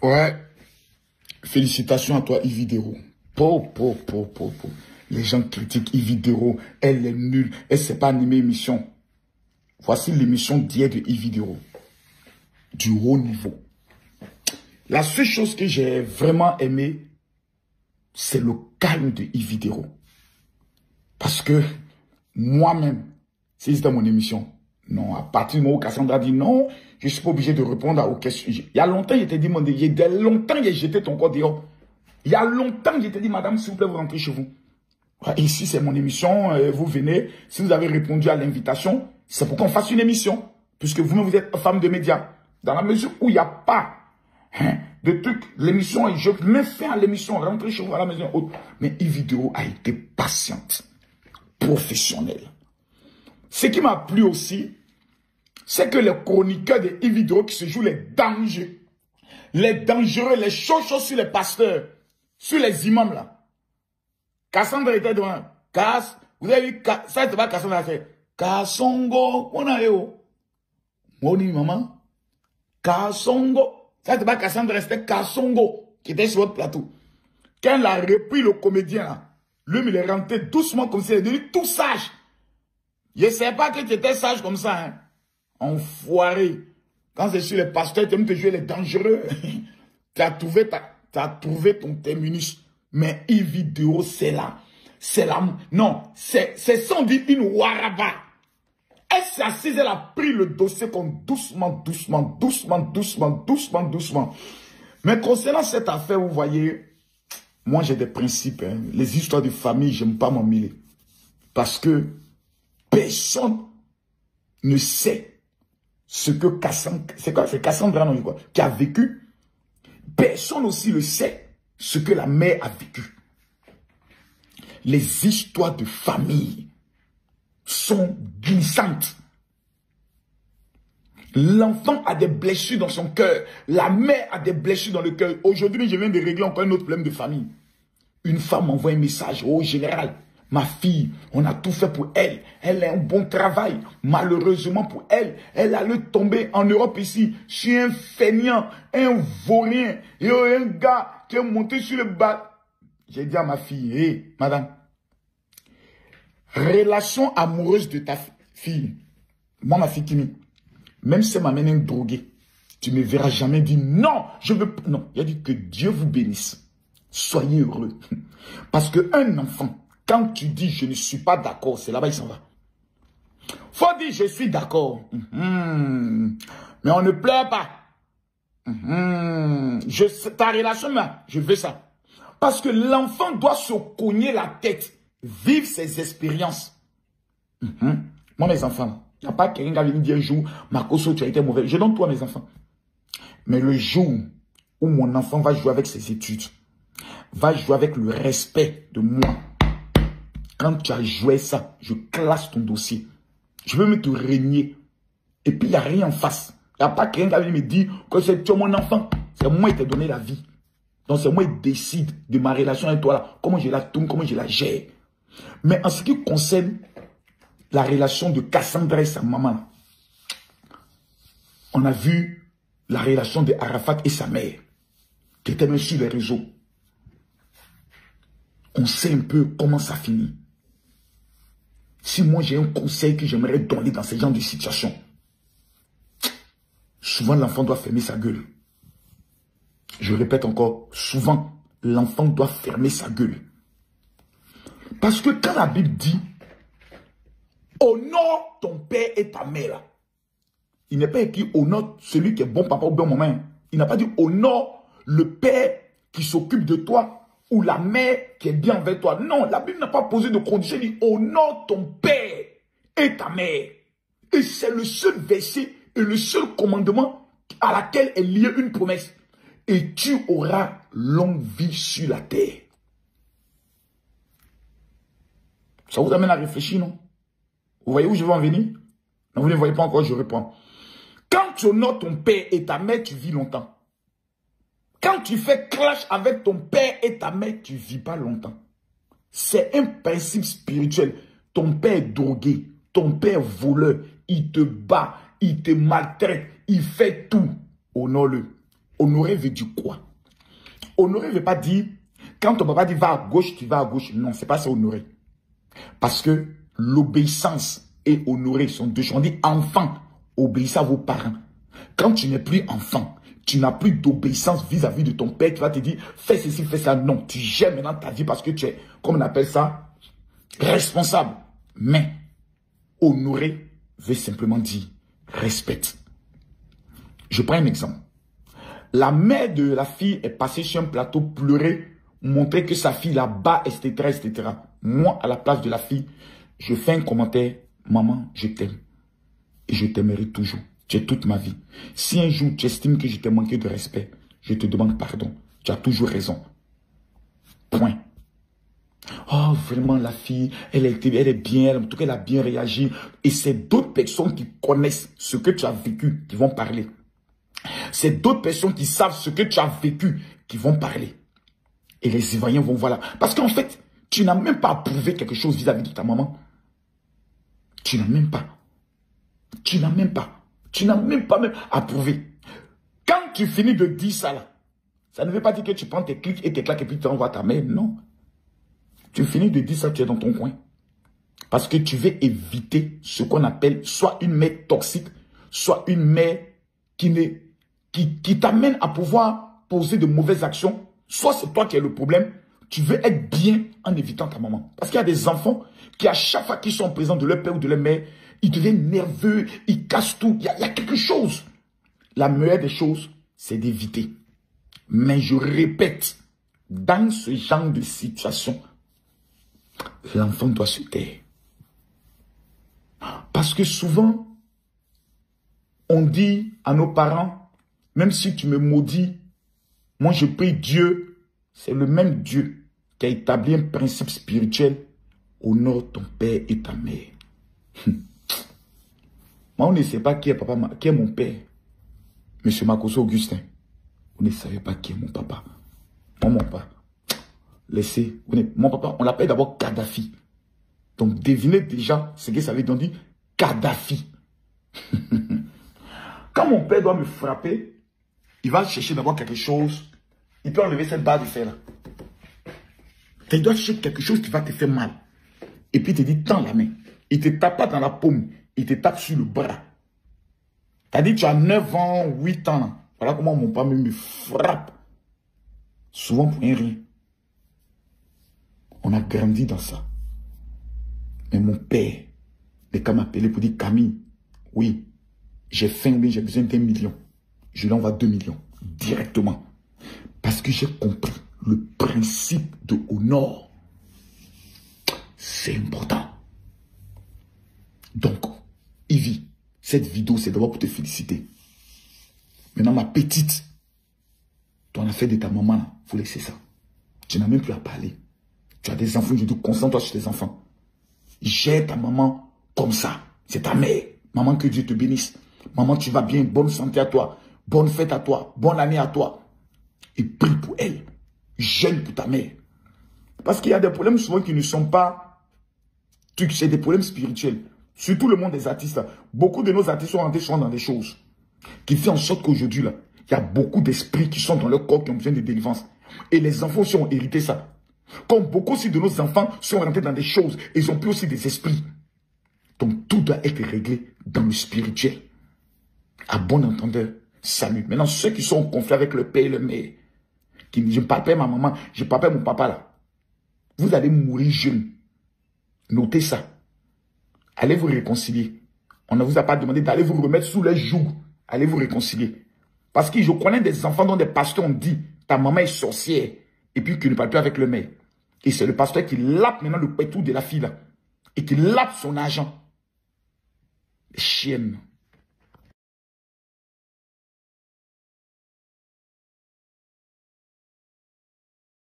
Ouais. Félicitations à toi, Yvidero. Les gens critiquent Yvidero. Elle est nulle. Elle ne sait pas animer émission. Voici l'émission d'hier de Yvidero. Du haut niveau. La seule chose que j'ai vraiment aimé, c'est le calme de Yvidero. Parce que moi-même, si c'était mon émission, non, à partir du moment où Cassandra dit non, je ne suis pas obligé de répondre aux questions. Il y a longtemps, je t'ai dit, il y a longtemps, j'ai jeté ton corps dehors. Il y a longtemps, je t'ai dit, madame, s'il vous plaît, vous rentrez chez vous. Ici, c'est mon émission, vous venez. Si vous avez répondu à l'invitation, c'est pour qu'on fasse une émission. Puisque vous-même, vous êtes femme de médias. Dans la mesure où il n'y a pas de trucs, l'émission, je mets fin à l'émission, rentrez chez vous à la maison haute. Mais Yvidero a été patiente, professionnelle. Ce qui m'a plu aussi, c'est que les chroniqueurs de Yvidero qui se jouent les dangereux, les chauds sur les pasteurs, sur les imams là. Cassandra était devant. Vous avez vu, ça c'était pas Cassandra a fait. Kassongo, on a eu. Moni maman. Kassongo. Ça c'était pas Cassandra, c'était Kassongo qui était sur votre plateau. Quand elle a repris le comédien là, lui il est rentré doucement comme ça, il est devenu tout sage. Je ne sais pas que tu étais sage comme ça, hein. Enfoiré. Quand c'est sur les pasteurs, tu aimes te jouer les dangereux. Tu as trouvé ton terminus. Mais Yvidero, c'est là. C'est là. Non, c'est sans dire une waraba. Elle s'est assise, elle a pris le dossier comme doucement. Mais concernant cette affaire, vous voyez, moi j'ai des principes. Hein. Les histoires de famille, j'aime pas m'en mêler. Parce que personne ne sait ce que Cassandra, non, quoi, qui a vécu. Personne aussi ne sait ce que la mère a vécu. Les histoires de famille sont glissantes. L'enfant a des blessures dans son cœur. La mère a des blessures dans le cœur. Aujourd'hui, je viens de régler encore un autre problème de famille. Une femme m'envoie un message au général. Ma fille, on a tout fait pour elle. Elle a un bon travail. Malheureusement pour elle, elle allait tomber en Europe ici. Je suis un feignant, un vaurien. Et un gars qui est monté sur le bas. J'ai dit à ma fille, hé, madame, relation amoureuse de ta fille. Moi, ma fille Kimi, même si elle m'amène un drogué, tu ne me verras jamais dire non, je veux pas. Non, il a dit que Dieu vous bénisse. Soyez heureux. Parce qu'un enfant, quand tu dis je ne suis pas d'accord, c'est là-bas il s'en va. Faut dire je suis d'accord. Mais on ne pleure pas. Ta relation, je veux ça. Parce que l'enfant doit se cogner la tête, vivre ses expériences. Moi, mes enfants, il n'y a pas quelqu'un qui va venir dire un jour, Makoso, tu as été mauvais. Je donne tout à mes enfants. Mais le jour où mon enfant va jouer avec ses études, va jouer avec le respect de moi, quand tu as joué ça, je classe ton dossier. Je veux me te régner. Et puis, il n'y a rien en face. Il n'y a pas quelqu'un qui va venir me dire que c'est mon enfant. C'est moi qui t'ai donné la vie. Donc, c'est moi qui décide de ma relation avec toi là. Comment je la tourne, comment je la gère. Mais en ce qui concerne la relation de Cassandra et sa maman, on a vu la relation de Arafat et sa mère, qui était même sur les réseaux. On sait un peu comment ça finit. Si moi j'ai un conseil que j'aimerais donner dans ce genre de situation, souvent l'enfant doit fermer sa gueule. Je répète encore, souvent l'enfant doit fermer sa gueule. Parce que quand la Bible dit honore ton père et ta mère, il n'est pas écrit honore celui qui est bon papa au bon moment. Il n'a pas dit honore le père qui s'occupe de toi ou la mère qui est bien avec toi. Non, la Bible n'a pas posé de condition. Il dit honore ton père et ta mère. Et c'est le seul verset et le seul commandement à laquelle est liée une promesse. Et tu auras longue vie sur la terre. Ça vous amène à réfléchir, non? Vous voyez où je veux en venir? Non, vous ne voyez pas encore, je réponds. Quand tu honores ton père et ta mère, tu vis longtemps. Quand tu fais clash avec ton père et ta mère, tu ne vis pas longtemps. C'est un principe spirituel. Ton père est drogué, ton père est voleur, il te bat, il te maltraite, il fait tout. Honore-le. Honorer veut dire quoi? Honorer ne veut pas dire, quand ton papa dit va à gauche, tu vas à gauche. Non, c'est pas ça honorer. Parce que l'obéissance et honorer sont deux choses. On dit enfant, obéissez à vos parents. Quand tu n'es plus enfant, tu n'as plus d'obéissance vis-à-vis de ton père qui va te dire fais ceci, fais ça. Non, tu gères maintenant ta vie parce que tu es, comme on appelle ça, responsable. Mais honorer veut simplement dire respecte. Je prends un exemple. La mère de la fille est passée sur un plateau pleurer, montrer que sa fille là-bas, etc., etc. Moi, à la place de la fille, je fais un commentaire. Maman, je t'aime. Et je t'aimerai toujours. Tu es toute ma vie. Si un jour tu estimes que je t'ai manqué de respect, je te demande pardon. Tu as toujours raison. Point. Oh, vraiment, la fille, elle est bien, en tout cas, elle a bien réagi. Et c'est d'autres personnes qui connaissent ce que tu as vécu qui vont parler. C'est d'autres personnes qui savent ce que tu as vécu qui vont parler. Et les citoyens vont voir là. Parce qu'en fait, tu n'as même pas approuvé quelque chose vis-à-vis de ta maman. Tu n'as même pas. Tu n'as même pas. Tu n'as même pas approuvé. Quand tu finis de dire ça là, ça ne veut pas dire que tu prends tes clics et tes claques et puis tu envoies ta mère. Non. Tu finis de dire ça, tu es dans ton coin. Parce que tu veux éviter ce qu'on appelle soit une mère toxique, soit une mère qui t'amène à pouvoir poser de mauvaises actions. Soit c'est toi qui as le problème. Tu veux être bien en évitant ta maman. Parce qu'il y a des enfants qui, à chaque fois qu'ils sont présents de leur père ou de leur mère, ils deviennent nerveux, ils cassent tout. Il y a quelque chose. La meilleure des choses, c'est d'éviter. Mais je répète, dans ce genre de situation, l'enfant doit se taire. Parce que souvent, on dit à nos parents, même si tu me maudis, moi je prie Dieu, c'est le même Dieu qui a établi un principe spirituel, honore ton père et ta mère. Moi, on ne sait pas qui est papa, qui est mon père. Monsieur Makoso Augustin. On ne savait pas qui est mon papa. Moi, mon papa. Laissez. Mon papa, on l'appelle d'abord Kadhafi. Donc, devinez déjà ce que ça veut dire. On dit Kadhafi. Quand mon père doit me frapper, il va chercher d'abord quelque chose. Il peut enlever cette barre de fer là. Il doit chercher quelque chose qui va te faire mal. Et puis il te dit, tends la main. Il ne te tape pas dans la paume. Il te tape sur le bras. Tu as dit, tu as 9 ans, 8 ans. Là. Voilà comment mon père me frappe. Souvent pour rien. On a grandi dans ça. Mais mon père, les gars m'appelaient pour dire, Camille, oui, j'ai faim, oui, j'ai besoin d'1 million. Je lui envoie 2 millions, directement. Parce que j'ai compris le principe de honneur. C'est important. Donc, Ivy, cette vidéo, c'est d'abord pour te féliciter. Maintenant, ma petite, tu en as fait de ta maman, là. Faut laisser ça. Tu n'as même plus à parler. Tu as des enfants, je te concentre sur tes enfants. Gère ta maman comme ça. C'est ta mère. Maman, que Dieu te bénisse. Maman, tu vas bien. Bonne santé à toi. Bonne fête à toi. Bonne année à toi. Et prie pour elle. Jeûne pour ta mère. Parce qu'il y a des problèmes souvent qui ne sont pas... C'est des problèmes spirituels. Surtout le monde des artistes. Là. Beaucoup de nos artistes sont rentrés dans des choses qui font en sorte qu'aujourd'hui, là, il y a beaucoup d'esprits qui sont dans leur corps qui ont besoin de délivrance. Et les enfants aussi ont hérité ça. Comme beaucoup aussi de nos enfants sont rentrés dans des choses, ils ont pris aussi des esprits. Donc tout doit être réglé dans le spirituel. À bon entendeur, salut. Maintenant, ceux qui sont en conflit avec le père et le mère, qui je ne parle pas de ma maman, je ne parle pas de mon papa là. Vous allez mourir jeune. Notez ça. Allez vous réconcilier. On ne vous a pas demandé d'aller vous remettre sous les jougs. Allez vous réconcilier. Parce que je connais des enfants dont des pasteurs ont dit ta maman est sorcière et puis qu'il ne parle plus avec le maire. Et c'est le pasteur qui lappe maintenant le pétou de la fille là et qui lappe son argent. Chienne.